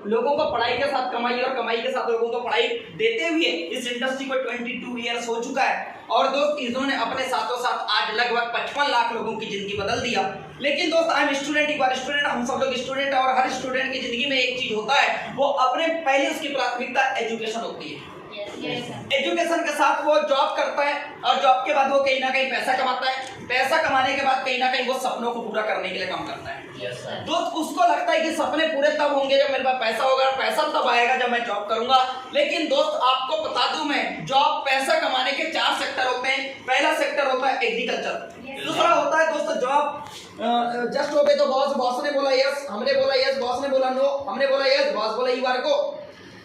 लोगों को पढ़ाई के साथ कमाई और कमाई के साथ लोगों को पढ़ाई देते हुए इस इंडस्ट्री को 22 ईयर्स हो चुका है। और दोस्त इन्होंने अपने साथों साथ आज लगभग 55 लाख लोगों की जिंदगी बदल दिया। लेकिन दोस्त आई एम स्टूडेंट, एक बार स्टूडेंट, हम सब लोग स्टूडेंट है और हर स्टूडेंट की जिंदगी में एक चीज होता है, वो अपने पहले उसकी प्राथमिकता एजुकेशन होती है। एजुकेशन के साथ वो जॉब करता है और जॉब के बाद वो कहीं ना कहीं पैसा कमाता है। पैसा कमाने के बाद कहीं ना कहीं वो सपनों को पूरा करने के लिए काम करता है। दोस्त उसको लगता है कि सपने पूरे तब होंगे जब मेरे पास पैसा होगा, पैसा तब आएगा जब मैं जॉब करूंगा। लेकिन दोस्त आपको बता दूं मैं, जॉब पैसा कमाने के 4 सेक्टर होते हैं। पहला सेक्टर होता है एग्रीकल्चर, दूसरा होता है दोस्त job just obey the boss, boss ने बोला यस, हमने बोला यस, बॉस ने बोला नो, हमने बोला यस, बॉस बोला you are go.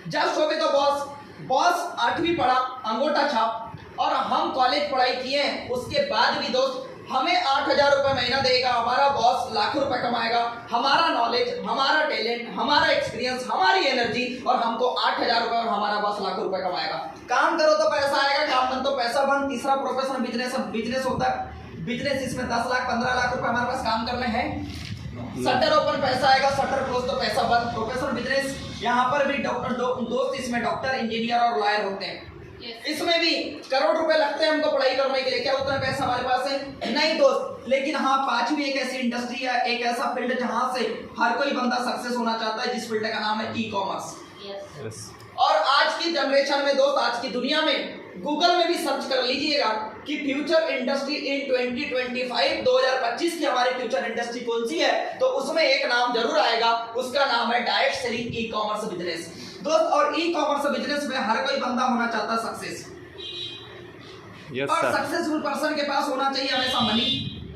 Just obey the boss, boss 8वीं पढ़ा, अंगूठा छाप, और हम कॉलेज पढ़ाई किए, उसके बाद भी दोस्त हमें 8,000 रुपए महीना देगा, हमारा बॉस लाखों रुपए कमाएगा। हमारा नॉलेज, हमारा टैलेंट, हमारा एक्सपीरियंस, हमारी एनर्जी, और हमको 8,000 रुपए और हमारा बॉस लाखों रुपए कमाएगा। काम करो तो पैसा आएगा, काम बंद तो पैसा बंद। तीसरा प्रोफेशनल बिजनेस, बिजनेस होता है बिजनेस, इसमें 10 लाख 15 लाख रुपए हमारे पास काम करने हैं। शटर ओपन पैसा आएगा, शटर क्लोज तो पैसा बंद। प्रोफेशनल बिजनेस, यहाँ पर भी डॉक्टर दोस्त इसमें डॉक्टर, इंजीनियर और लॉयर होते हैं। इसमें भी करोड़ रुपए लगते हैं हमको पढ़ाई करने के लिए। क्या उतना पैसा हमारे पास है? नहीं दोस्त। लेकिन हाँ, 5वीं एक ऐसी इंडस्ट्री है, एक ऐसा फील्ड जहां से हर कोई बंदा सक्सेस होना चाहता है, जिस फील्ड का नाम है ई कॉमर्स। और आज की जनरेशन में दोस्त, आज की दुनिया में गूगल में भी सर्च कर लीजिएगा कि फ्यूचर इंडस्ट्री इन 2025 की हमारी फ्यूचर इंडस्ट्री कौन सी है, तो उसमें एक नाम जरूर आएगा, उसका नाम है direct selling e commerce business दोस्त। और ई कॉमर्स बिजनेस में हर कोई बंदा होना चाहता है सक्सेस। और सक्सेसफुल पर्सन के पास होना चाहिए हमेशा मनी,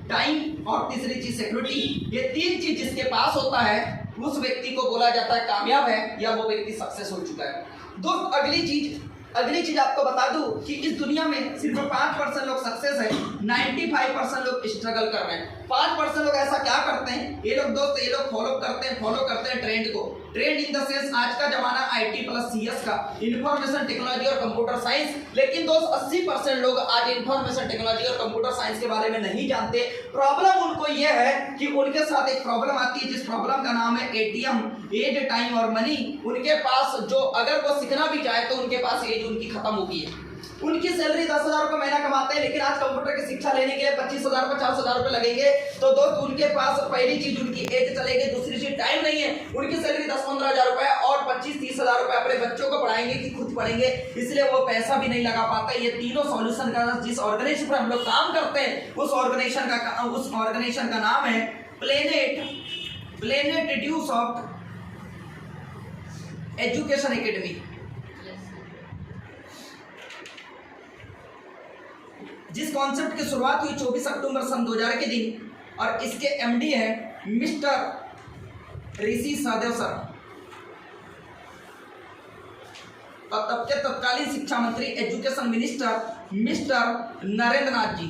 टाइम और तीसरी चीज सिक्योरिटी। ये 3 चीज जिसके पास होता है उस व्यक्ति को बोला जाता है कामयाब है, या वो व्यक्ति सक्सेस हो चुका है दोस्त। अगली चीज आपको बता दूं कि इस दुनिया में सिर्फ 5% लोग सक्सेस है, 95% लोग स्ट्रगल कर रहे हैं। 5% लोग ऐसा क्या करते हैं, ये लोग दोस्त, ये लोग फॉलो करते हैं ट्रेंड को। ट्रेंड इन द सेंस आज का जमाना IT प्लस CS का, इंफॉर्मेशन टेक्नोलॉजी और कंप्यूटर साइंस। लेकिन दोस्त 80% लोग आज इंफॉर्मेशन टेक्नोलॉजी और कंप्यूटर साइंस के बारे में नहीं जानते। प्रॉब्लम उनको ये है कि उनके साथ एक प्रॉब्लम आती है, जिस प्रॉब्लम का नाम है ATM, एज, टाइम और मनी। उनके पास जो, अगर वो सीखना भी चाहे तो उनके पास एज उनकी खत्म हो गई है। उनकी सैलरी 10,000 रुपए महीना कमाते हैं, लेकिन आज कंप्यूटर की शिक्षा लेने के लिए 25,000 50,000 रुपए लगेंगे। तो दोस्त उनके पास पहली चीज उनकी एज चलेगी, दूसरी चीज टाइम नहीं है। उनकी सैलरी 10-15 हजार रुपए और 25-30 हजार रुपए अपने बच्चों को पढ़ाएंगे कि खुद पढ़ेंगे, इसलिए वो पैसा भी नहीं लगा पाते। ये तीनों सॉल्यूशन का, जिस ऑर्गेनाइजेशन पर हम लोग काम करते हैं, उस ऑर्गेनाइजेशन का नाम है प्लेनेट ड्यूसॉफ्ट एजुकेशन एकेडमी। जिस कॉन्सेप्ट की शुरुआत हुई 24 अक्टूबर सन 2000 के दिन, और इसके MD है मिस्टर ऋषि सहदेव सर, और तब के तत्कालीन शिक्षा मंत्री, education minister mister Narendra Nath ji,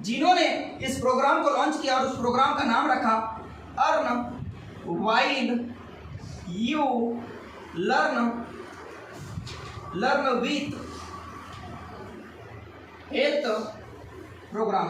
जिन्होंने इस प्रोग्राम को लॉन्च किया और उस प्रोग्राम का नाम रखा earn while you learn with health programme.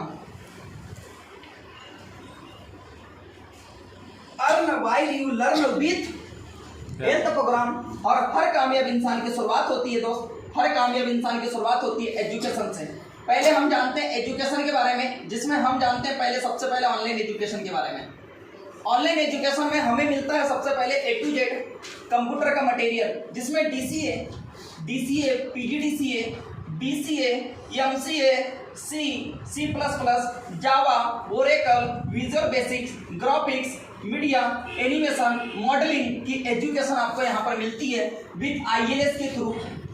Earn while you learn with health programme. और हर कामयाब इंसान की शुरुआत होती है दोस्त, हर कामयाब इंसान की शुरुआत होती है एजुकेशन से। पहले हम जानते हैं एजुकेशन के बारे में, जिसमें हम जानते हैं सबसे पहले ऑनलाइन एजुकेशन के बारे में। ऑनलाइन एजुकेशन में हमें मिलता है सबसे पहले A to Z कंप्यूटर का मटेरियल, जिसमें DCA, PGDCA, BCA, MCA, C++, Java, Oracle, visual basics, graphics, media, animation, modelling की एजुकेशन आपको यहाँ पर मिलती है विद ILS के थ्रू।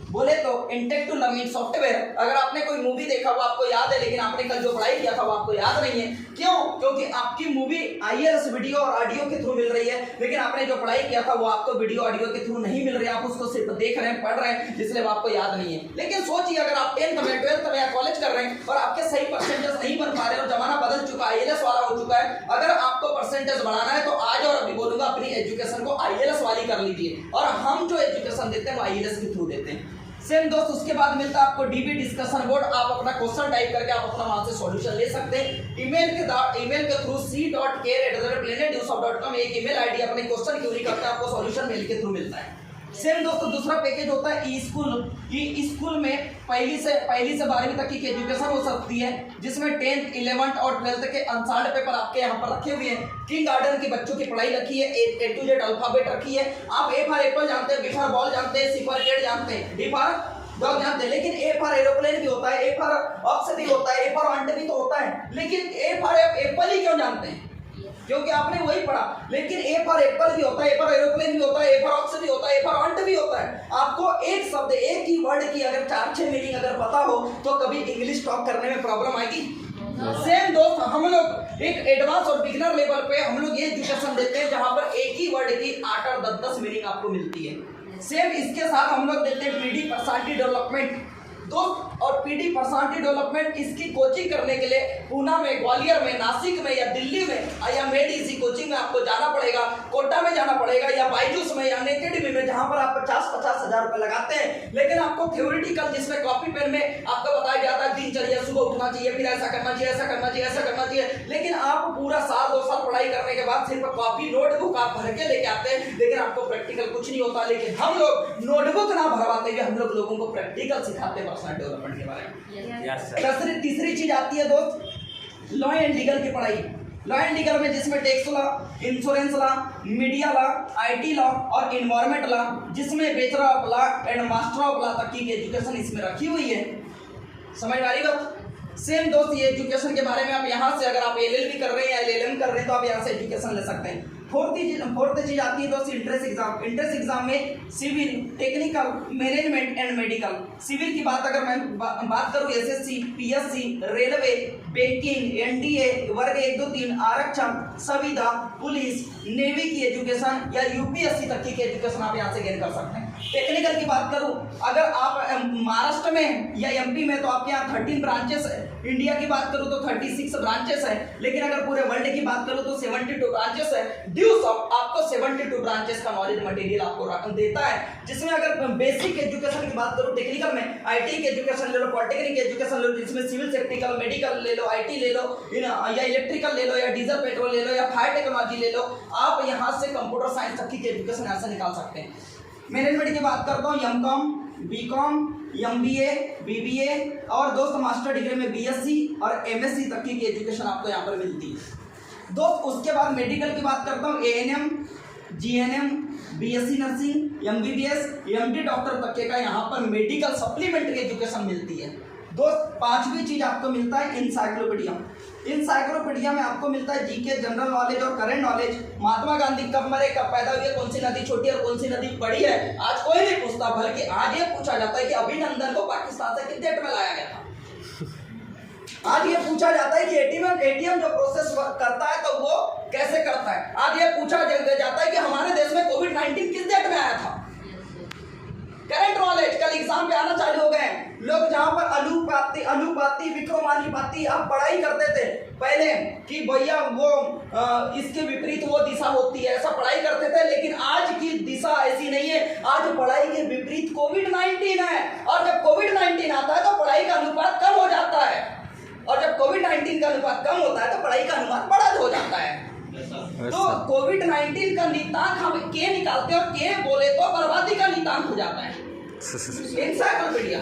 बोले तो इंटेलेक्चुअल टू लर्निंग सॉफ्टवेयर। अगर आपने कोई मूवी देखा वो आपको याद है, लेकिन आपने कल जो पढ़ाई किया था वो आपको याद नहीं है। क्यों? क्योंकि आपकी मूवी ILS वीडियो और ऑडियो के थ्रू मिल रही है, लेकिन आपने जो पढ़ाई किया था वो आपको वीडियो ऑडियो के थ्रू नहीं मिल रही है। आप उसको सिर्फ देख रहे हैं, पढ़ रहे हैं, इसलिए वो आपको याद नहीं है। लेकिन सोचिए, अगर आप 10th में 12th में या कॉलेज कर रहे हैं और आपके सही परसेंटेज नहीं बन पा रहे और जमाना बदल चुका, ILS वाला हो चुका है, अगर आपको परसेंटेज बढ़ाना है तो आज और अभी बोलूंगा अपनी एजुकेशन को ILS वाली कर लीजिए। और हम जो एजुकेशन देते हैं वो ILS के थ्रू देते हैं। सेम दोस्त, उसके बाद मिलता है आपको DB डिस्कशन बोर्ड। आप अपना क्वेश्चन टाइप करके आप अपना वहां से सॉल्यूशन ले सकते हैं। ईमेल के थ्रू c.care@planet microsoft.com एक ईमेल आईडी अपने क्वेश्चन क्यूरी करते हैं, आपको सॉल्यूशन मेल के थ्रू मिलता है। सेम दोस्तों दूसरा पैकेज होता है ई स्कूल। ई स्कूल में पहली से 12वीं तक की एजुकेशन हो सकती है, जिसमें 10th 11th और 12th के अनसार्ड पेपर आपके यहाँ पर रखे हुए हैं। किंग गार्डन की बच्चों की पढ़ाई रखी है, A to Z अल्फाबेट रखी है। आप ए फॉर एप्पल जानते हैं, बी फॉर बॉल जानते हैं, सी फॉर कैट जानते हैं, डी फॉर डॉग जानते हैं, लेकिन ए फॉर एरोप्लेन भी होता है, ए फॉर ऑक्स भी होता है, ए फॉर अंडे भी तो होता है, लेकिन ए फॉर एप्पल ही क्यों जानते हैं? क्योंकि आपने वही पढ़ा। लेकिन ए फॉर एप्पल भी होता है, ए फॉर एरोप्लेन भी होता है, ए फॉर ऑक्स भी होता है, ए फॉर अंट भी होता है। आपको एक शब्द, एक ही वर्ड की अगर 4-6 मीनिंग अगर पता हो तो कभी इंग्लिश टॉक करने में प्रॉब्लम आएगी? सेम दोस्त हम लोग एक एडवांस और बिगिनर लेवल पे हम लोग ये एजुकेशन देते हैं जहां पर एक ही वर्ड की 8 और 10 मीनिंग आपको मिलती है। सेम इसके साथ हम लोग देते हैं पीडी पर्सनालिटी डेवलपमेंट दोस्त। और पीडी पर्सनालिटी डेवलपमेंट इसकी कोचिंग करने के लिए पुणे में, ग्वालियर में, नासिक में या दिल्ली में या मेडीसी कोचिंग में आपको जाना पड़ेगा, कोटा में जाना पड़ेगा या बायजूस में या अनअकैडमी में, जहां पर आप 50-50 हजार रुपए लगाते हैं। लेकिन आपको थ्योरेटिकल जिसमें कॉपी पेन में आपको बताया जाता है दिनचर्या, सुबह उठना चाहिए, फिर ऐसा करना चाहिए, ऐसा करना चाहिए, ऐसा करना चाहिए, लेकिन आप पूरा साल 2 साल पढ़ाई करने के बाद सिर्फ कॉपी नोटबुक आप भर के लेके आते हैं, लेकिन आपको प्रैक्टिकल कुछ नहीं होता। लेकिन हम लोग नोटबुक ना भरवाते हुए हम लोग लोगों को प्रैक्टिकल सिखाते हैं पर्सनल डेवलपमेंट के बारे में। तीसरी चीज आती है दोस्त लॉ एंड लीगल की पढ़ाई। लॉ एंड लीगल में जिसमें tax law, insurance law, media law, IT law और इन्वायरमेंट लॉ, जिसमें bachelor of law and master of law तक की एजुकेशन इसमें रखी हुई है। समझ में आ रही बात? सेम दोस्त ये एजुकेशन के बारे में आप यहाँ से अगर आप LLB कर रहे हैं या LLM कर रहे हैं तो आप यहाँ से एजुकेशन ले सकते हैं। फोर्थ चीज आती है दोस्त इंट्रेंस एग्जाम। इंट्रेंस एग्जाम में civil, technical, management and medical. Civil की बात अगर मैं बात करूँ SSC, PSC, railway, banking, NDA, वर्ग 1, 2, 3, आरक्षण, संविदा, पुलिस, नेवी की एजुकेशन या UPSC तक की एजुकेशन आप यहाँ से गेन कर सकते हैं। टेक्निकल की बात करूँ अगर आप महाराष्ट्र में या MP में तो आपके यहाँ 13 ब्रांचेस है। इंडिया की बात करूँ तो 36 ब्रांचेस है, लेकिन अगर पूरे वर्ल्ड की बात करूँ तो 72 ब्रांचेस है। ड्यूस ऑफ आपको 72 ब्रांचेस का नॉलेज मटेरियल आपको देता है, जिसमें अगर बेसिक एजुकेशन की बात करूँ टेक्निकल में IT की एजुकेशन ले लो, पॉलिटेक्निक एजुकेशन ले लो, जिसमें सिविल, टेक्निकल, मेडिकल ले लो, IT ले लो या इलेक्ट्रिकल ले लो या डीजल पेट्रोल ले लो या फायर टेक्नोलॉजी ले लो। आप यहाँ से कंप्यूटर साइंस तक की एजुकेशन यहाँ से निकाल सकते हैं। मैनेजमेंट की बात करता हूँ MCOM, BCom, MBA, BBA और दोस्त मास्टर डिग्री में BSc और MSc तक की एजुकेशन आपको यहाँ पर मिलती है दोस्त। उसके बाद मेडिकल की बात करता हूँ ANM, GNM, BSc nursing, MBBS, MD doctor तक के का यहाँ पर मेडिकल सप्लीमेंट्री एजुकेशन मिलती है दोस्त। 5वीं चीज आपको मिलता है इंसाइक्लोपीडिया। इंसाइक्लोपीडिया में आपको मिलता है GK, जनरल नॉलेज और करंट नॉलेज। महात्मा गांधी कब मरे, कब पैदा हुए, कौन सी नदी छोटी और कौन सी नदी बड़ी है, आज कोई नहीं पूछता, बल्कि आज ये पूछा जाता है कि अभिनंदन को पाकिस्तान से किस डेट में लाया गया था। आज ये पूछा जाता है कि ATM जो प्रोसेस करता है तो वो कैसे करता है। आज ये पूछा जाता है कि हमारे देश में कोविड-19 किस डेट में आया था। करंट नॉलेज कल एग्जाम पे आना चालू हो गए। लोग जहां पर अनुपाती, विक्रमानुपाती आप पढ़ाई करते थे पहले कि भैया वो इसके विपरीत वो दिशा होती है, ऐसा पढ़ाई करते थे, लेकिन आज की दिशा ऐसी नहीं है। आज पढ़ाई के विपरीत कोविड-19 है, और जब कोविड-19 आता है तो पढ़ाई का अनुपात कम हो जाता है, और जब कोविड-19 का अनुपात कम होता है तो पढ़ाई का अनुपात बड़ा हो जाता है। तो कोविड-19 का नीतांक हम के निकालते और के बोले तो बर्बादी का नीतांक हो जाता है। इंसाइक्लोपीडिया,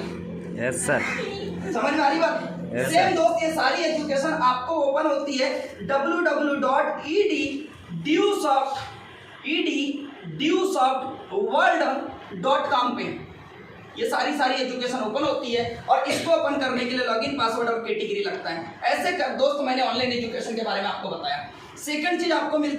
यस सर, समझ में आ रही बात? सेम दोस्त ये सारी एजुकेशन आपको ओपन होती है www.edewsoftworld.com पे। ये सारी एजुकेशन ओपन होती है और इसको ओपन करने के लिए लॉगिन, पासवर्ड और कैटेगरी लगता है। ऐसे कर दोस्त मैंने ऑनलाइन एजुकेशन के बारे में आपको बताया। सेकंड चीज आपको मिलती है